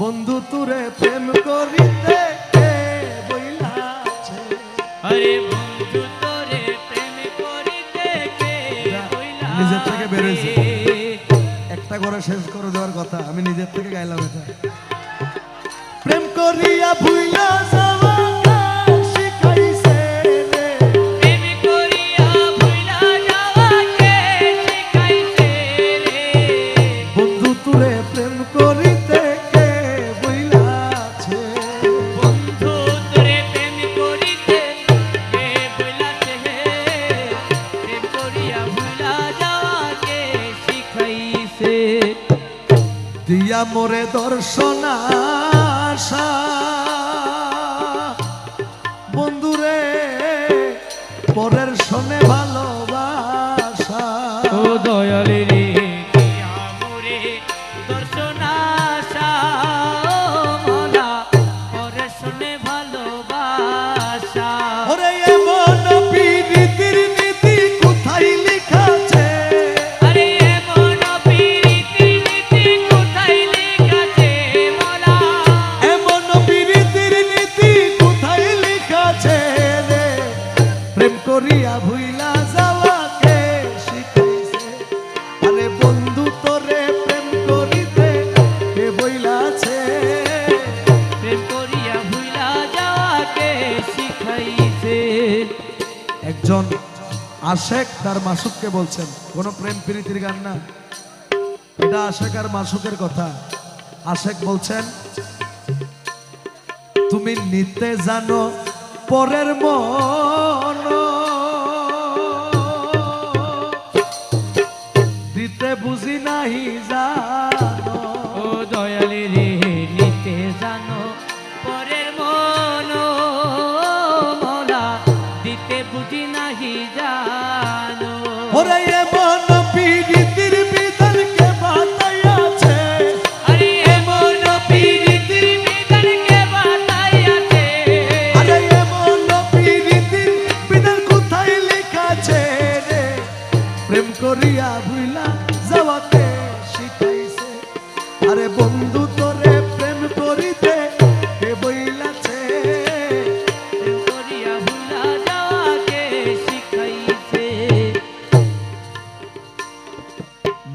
বন্ধু তোরে প্রেম করিতে কে বইলাছে। আরে বন্ধু তোরে প্রেম করিতে কে বইলাছে। নিজের থেকে বেরোইছে, একটা করে শেষ করে দেওয়ার কথা, আমি নিজের থেকে গাইলাম এটা। প্রেম করিয়া ভুইলা যাওয়া শিখাইছে রে, প্রেম করিয়া ভুইলা যাওয়া কে শিখাইছে রে। বন্ধু তোরে প্রেম করিতে কে বইলাছে। বন্ধু তোরে প্রেম করিতে কে বইলাছে। প্রেম করিয়া ভুইলা যাওয়া কে শিখাইছে। দিয়া মোরে দর্শন আশা বন্ধুরে পরের শোনে ভালোবাসা। ও দয়ালে রে কিয়া মোরে দর্শন আশা মোলা পরে শুনে ভালোবাসা। ওরে এমন প্রীতির নীতি কোথায় লিখাছে। আরে এমন প্রীতির নীতি কোথায় লিখাছে মোলা। এমন প্রীতির নীতি কোথায় লিখাছে রে, প্রেম করিয়া ভুইলা যাওয়া কে শিখাইছে। আরে বন্ধু তোরে প্রেম করিতে কে বইলাছে। প্রেম করিয়া ভুইলা যাওয়াকে শিখাইছে। একজন আশেক তার মাসুককে বলছেন, কোন প্রেম প্রীতির গান না, এটা আশেক আর মাসুকের কথা। আশেক বলছেন, তুমি নিতে জানো পরের মন, দিতে বুঝি নাহি জানো। ও দয়ালে রে নিতে জানো পরের মন মোলা দিতে বুঝি নাহি জানো। ওরে এমন প্রীতির বিধান কে বাতাইয়াছে। আরে এমন প্রীতির বিধান কে বাতাইয়াছে। আরে এমন প্রীতির বিধান কোথায় লিখাছে রে, প্রেম করিয়া ভুইলা যাওয়াকে শিখাইছে। আরে বন্ধু তোরে প্রেম করিতে কে বইলাছে। প্রেম করিয়া ভুলা যাওয়াকে শিখাইছে।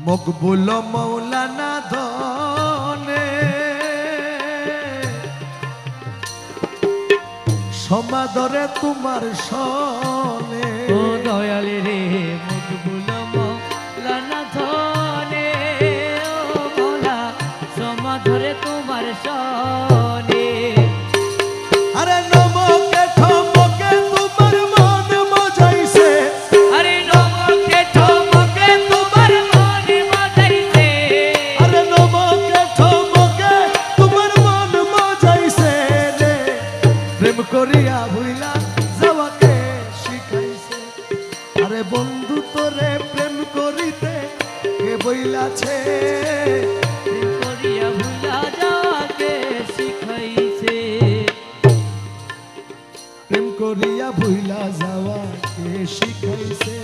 মকবুল মৌলানা ধনে সমাদরে তোমার সনে। ও দয়ালে রে মকবুল মৌলানা ধনে ও মোলা সমাধরে তোমার সনে। আরে নমকে ঠমকে তোমার মন মজাইছে। আরে নমকে ঠমকে তোমার মনে বাজাইছে। আরে নমকে ঠমকে তোমার মন মজাইছে রে, প্রেম করিয়া ভুইলা যাওয়াকে শিখাইছে। আরে বন্ধু তোরে প্রেম করিতে কে বইলাছে। প্রেম করিয়া ভুলা যাওয়াকে শিখাইছে। প্রেম করিয়া ভুইলা যাওয়াকে শিখাইছে।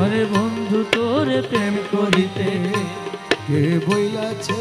আরে বন্ধু তোরে প্রেম করিতে কে বইলাছে।